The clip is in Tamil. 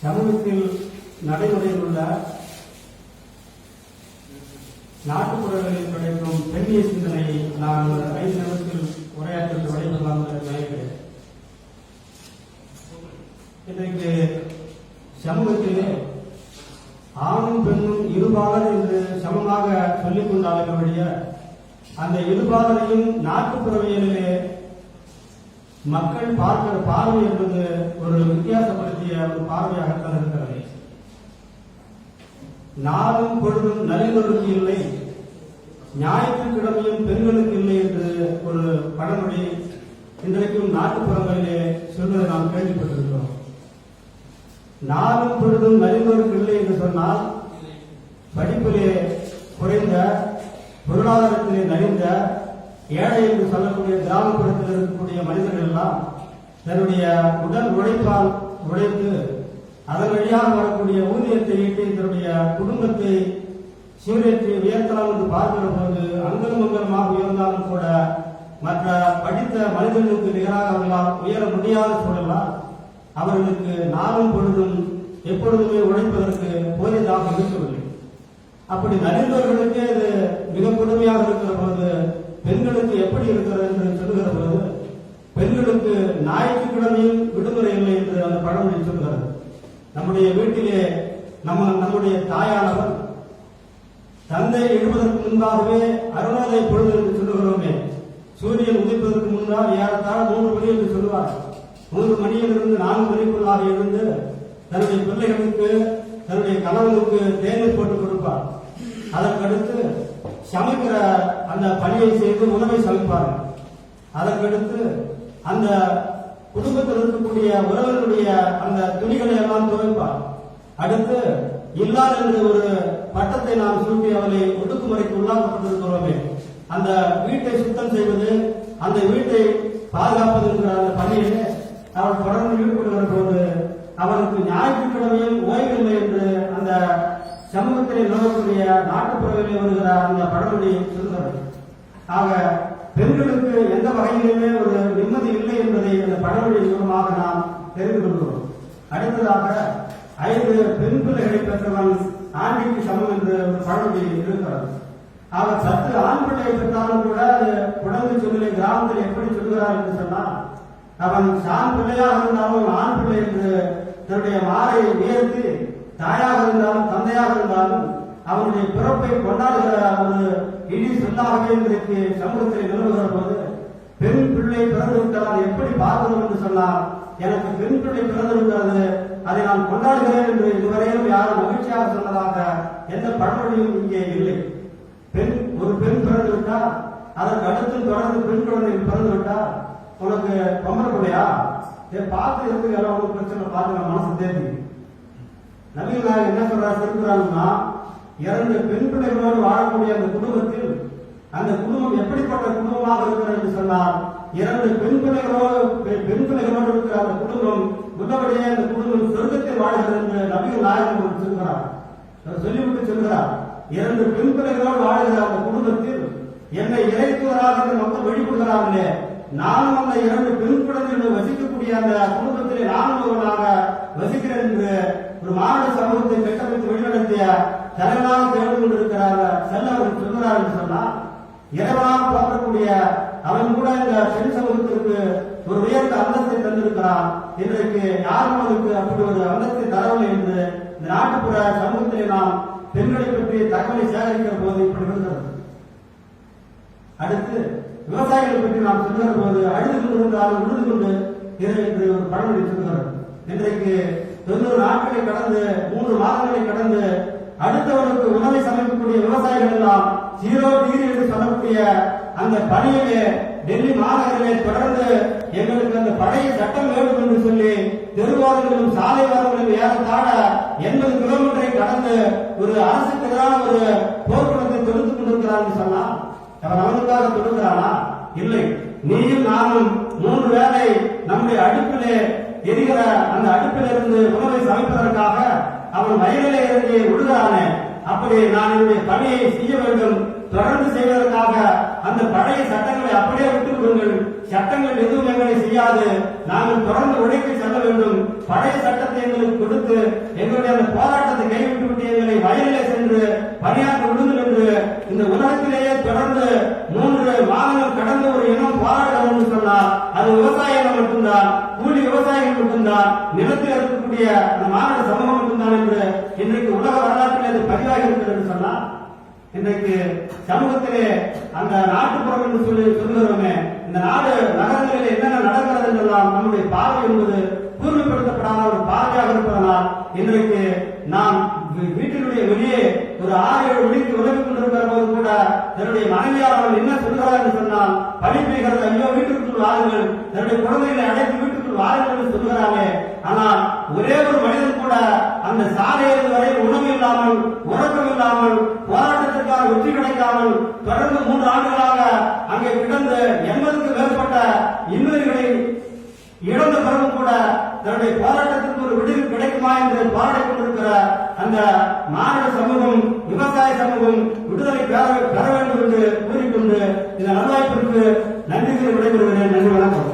சமூகத்தில் நடைமுறையில் உள்ள நாட்டுப்புறங்களில் கிடைக்கும் பெண்ணிய சிந்தனையை நான் 5 நிமிடத்தில் உரையாற்ற விடைபெறலாம் நினைக்கிறேன். இன்றைக்கு சமூகத்திலே ஆணும் பெண்ணும் இருபாலர் என்று சமமாக சொல்லிக் கொண்டாலுடைய அந்த இருபாலரையும் நாட்டுப்புறவியலிலே மக்கள் பார்க்கிற பார்வை என்பது ஒரு வித்தியாசப்படுத்திய ஒரு பார்வையாகத்தான் இருக்கிறது. நாளும் பொழுதும் நலிந்தோருக்கு இல்லை, ஞாயிற்றுக்கிழமையும் பெண்களுக்கு இல்லை என்று ஒரு பழமொழி இன்றைக்கும் நாட்டுப்புறங்களிலே சொல்வதை நாம் கேள்விப்பட்டிருக்கிறோம். நாளும் பொழுதும் நலிந்தோருக்கு இல்லை என்று சொன்னால் படிப்பிலே குறைந்த, பொருளாதாரத்திலே நலிந்த, ஏழை என்று சொல்லக்கூடிய கிராமப்புறத்தில் இருக்கக்கூடிய மனிதர்கள் எல்லாம் தன்னுடைய உடல் உழைப்பால் உழைத்து அதன் வழியாக வரக்கூடிய ஊதியத்தை ஈட்டி தன்னுடைய குடும்பத்தை சீரேற்றி உயர்த்தலாம் என்று பார்க்கிற போது அங்கலும் அங்கலமாக உயர்ந்தாலும் கூட மற்ற படித்த மனிதர்களுக்கு நிகராக அவர்களால் உயர முடியாத சூழலால் அவர்களுக்கு நாளும் பொழுதும் எப்பொழுதுமே உழைப்பதற்கு போதியதாக இருக்கவில்லை. அப்படி நலிந்தவர்களுக்கே இது மிக கொடுமையாக இருக்கிற போது பெண்களுக்கு எப்படி இருக்கிறது என்று சொல்லுகிற போது பெண்களுக்கு ஞாயிற்றுக்கிழமையும் விடுமுறை இல்லை என்று அந்த பழமொழி சொல்கிறது. நம்முடைய வீட்டிலே நம்முடைய தாயானவர் தந்தை எழுவதற்கு முன்பாகவே அருணோதய பொழுது என்று சொல்லுகிறோமே, சூரியன் உதிப்பதற்கு முன்னால் ஏறத்தாழ 3 மணி என்று சொல்லுவார். 3 மணியிலிருந்து 4 மணிக்குள்ளாக இருந்து தன்னுடைய பிள்ளைகளுக்கு தன்னுடைய கணவனுக்கு தேநீர் போட்டு கொடுப்பார். அதற்கடுத்து சமைக்கிற அந்த பணியை செய்து உணவை சமைப்பார்கள். அதற்கடுத்து அந்த குடும்பத்தில் இருக்கக்கூடிய உறவர்களுடைய அந்த துணிகளை எல்லாம் துவைப்பார். அடுத்து இல்லாத என்ற ஒரு பட்டத்தை நாம் சூட்டி அவளை ஒடுக்குமுறைக்கு உள்ளாக்கப்பட்டிருக்கிறோமே, அந்த வீட்டை சுத்தம் செய்வது, அந்த வீட்டை பாதுகாப்பது என்ற அந்த பணியிலே அவள் தொடர்ந்து ஈடுபடுகிற போது அவனுக்கு ஞாயிற்றுக்கிழமையும் ஓய்வில்லை என்று அந்த சமூகத்திலே நிலவக்கூடிய நாட்டுப்புறவிலே வருகிற அந்த பழமொழி சொல்கிறது. ஆக பெண்களுக்கு எந்த வகையிலுமே ஒரு நிம்மதி இல்லை என்பதை அந்த பழமொழி மூலமாக நாம் தெரிந்து கொள்கிறோம். அடுத்ததாக 5 பெண் பிள்ளைகளை பெற்றவன் ஆண்டிக்கு சமம் என்று ஒரு பழமொழி இருக்கிறது. அவர் சற்று ஆண் பிள்ளையை பெற்றாலும் கூட அது குழந்தை சொல்லை கிராமத்தில் எப்படி சொல்கிறார் என்று சொன்னால், அவன் ஆண் பிள்ளையாக இருந்தாலும் ஆண் பிள்ளை என்று தன்னுடைய மாலை உயர்த்தி, தாயாக இருந்தாலும் தந்தையாக இருந்தாலும் அவனுடைய பிறப்பை கொண்டாடுகிற ஒரு இடி சொல்லாகவே இன்றைக்கு சமூகத்தில் நிலவுகிற போது பெண் பிள்ளை பிறந்து விட்டால் எப்படி பார்க்கணும் என்று சொன்னால், எனக்கு பெண் பிள்ளை பிறந்து விட்டது, அதை நான் கொண்டாடுகிறேன் என்று இதுவரையிலும் யாரும் மகிழ்ச்சியாக சொன்னதாக எந்த பழமொழியும் இங்கே இல்லை. ஒரு பெண் பிறந்து விட்டால் அதற்கு அடுத்து தொடர்ந்து பெண் குழந்தைகள் பிறந்து விட்டால் உனக்கு பொம்பளை பிள்ளையா பார்த்து இருக்கு, எல்லாம் ஒரு பிரச்சனை பார்த்து நம்ம மனசு தேர்ந்து நவீன நாயகம் என்ன சொல்றாரு திருக்குறாங்கன்னா, 2 பெண் பிள்ளைகளோடு வாழக்கூடிய அந்த குடும்பத்தில் அந்த குடும்பம் எப்படிப்பட்ட குடும்பமாக இருக்கிறது என்று சொன்னால், 2 பெண் பிள்ளைகளோடு இருக்கிற அந்த குடும்பம் உள்ளபடியே அந்த குடும்பம் சொர்க்கத்தில் வாழ்கிறது என்று நவீன நாயகம் சொல்கிறார். சொல்லிவிட்டு சொல்கிறார், 2 பெண் பிள்ளைகளோடு வாழ்கிற அந்த குடும்பத்தில் என்னை இறைத்துவராக இந்த மக்கள் வெளிப்படுகிறார்களே, நானும் அந்த 2 பெண் குழந்தைகள் வசிக்கக்கூடிய அந்த குடும்பத்திலே நானும் ஒருவனாக வசிக்கிறேன் என்று ஒரு மாநில சமூகத்தை கட்டமைத்து வெளிநடத்திய தலைவராக தேர்ந்து கொண்டிருக்கிறார் செல்லவர்கள் சொல்கிறார் என்று சொன்னால், இறைவனாக பார்க்கக்கூடிய அவன் கூட இந்த பெண் சமூகத்திற்கு ஒரு உயர்ந்த அந்தஸ்தை தந்திருக்கிறான். இன்றைக்கு யாரும் அதுக்கு அப்படி ஒரு அந்தஸ்தை தரவில்லை என்று இந்த நாட்டுப்புற சமூகத்திலே நாம் பெண்களை பற்றி தகவலை சேகரிக்கிற போது இப்படி இருந்தது. அடுத்து விவசாயிகளை பற்றி நாம் சொல்கிற போது அழுது கொண்டிருந்தாலும் உழுது கொண்டு என்று ஒரு பழமொழி சொல்கிறது. இன்றைக்கு 90 நாட்களை கடந்து 3 மாதங்களை கடந்து அடுத்தவனுக்கு உணவை சமைக்கக்கூடிய விவசாயிகள் எல்லாம் 0 டிகிரி என்று சொல்லக்கூடிய அந்த பணியிலே டெல்லி மாநகரிலே தொடர்ந்து எங்களுக்கு அந்த பழைய சட்டம் வேண்டும் என்று சொல்லி தெருவாரங்களும் சாலை வாரங்களும் ஏறத்தாழ 80 கிலோமீட்டரை கடந்து ஒரு அரசுக்கு எதிரான ஒரு போர்க்குணத்தை தொடுத்துக் கொண்டிருக்கிறார் என்று சொன்னால் அவன் அவனுக்காக தொடுக்கிறானா? இல்லை. நீயும் நானும் 3 வேளை நம்முடைய அடுப்பிலே எரிகிற அந்த அடுப்பிலிருந்து உணவை சமைப்பதற்காக அவன் வயலிலே இறங்கி விடுகிறானே, அப்படி நான் என்னுடைய பணியை செய்ய வேண்டும், தொடர்ந்து செய்வதற்காக அந்த பழைய சட்டங்களை அப்படியே விட்டுக் கொள்ளுங்கள், சட்டங்கள் எதுவும் எங்களை செய்யாது. நாங்கள் தொடர்ந்து உழைக்க செல்ல வேண்டும். பழைய சட்டத்தை எங்களுக்கு கொடுத்து எங்களுடைய அந்த போராட்டத்தை கைவிட்டு விட்டு எங்களை வயலிலே சென்று பணியாற்ற விடுங்கள் என்று இந்த உலகத்திலேயே தொடர்ந்து 3 மாதங்கள் கடந்த ஒரு இனம் போராட்டம் என்று சொன்னால் அது விவசாயிகள் மட்டும்தான், கூலி விவசாயிகள் மட்டும்தான், நிலத்தில் இருக்கக்கூடிய அந்த மாநில சமூகம் மட்டும்தான் என்று இன்றைக்கு உலக வரலாற்றில் அது பதிவாகி இருக்கிறது என்று சொன்னால் இன்றைக்கு சமூகத்திலே அந்த நாட்டுப்புறம் என்று சொல்லுகிறோமே, இந்த நாடு நகரங்களில் என்னென்ன நடக்கிறது என்றெல்லாம் நம்முடைய பார்வை என்பது கூர்மைப்படுத்தப்படாத ஒரு பார்வையாக இருப்பதனால் இன்றைக்கு நாம் வீட்டினுடைய வெளியே ஒரு 6-7 மணிக்கு உதவி கொண்டிருக்கிற போது கூட தன்னுடைய மனைவியாளர்கள் என்ன சொல்கிறார் என்று சொன்னால், படிப்புகிறது, ஐயோ வீட்டுக்குள் வாருங்கள், தன்னுடைய குழந்தைகளை அழைத்து வீட்டுக்குள் வாருங்கள் என்று சொல்கிறாங்க. ஆனால் ஒரே ஒரு மனிதன் கூட அந்த சாலையில் வரை உணவு இல்லாமல், உறக்கம் இல்லாமல், போராட்டத்திற்காக வெற்றி கிடைக்காமல் தொடர்ந்து 3 ஆண்டுகளாக அங்கே கிடந்து 80க்கும் மேற்பட்ட இன்னுயிர்களை இழந்த பிறகும் கூட தன்னுடைய போராட்டத்திற்கு ஒரு விடுதலை கிடைக்குமா என்று போராடிக் கொண்டிருக்கிற அந்த மாநில சமூகம், விவசாய சமூகம் விடுதலை பெற வேண்டும் என்று கூறிக்கொண்டு இந்த நல்வாய்ப்பிற்கு நன்றி விடைபெறுகிறேன். நன்றி, வணக்கம்.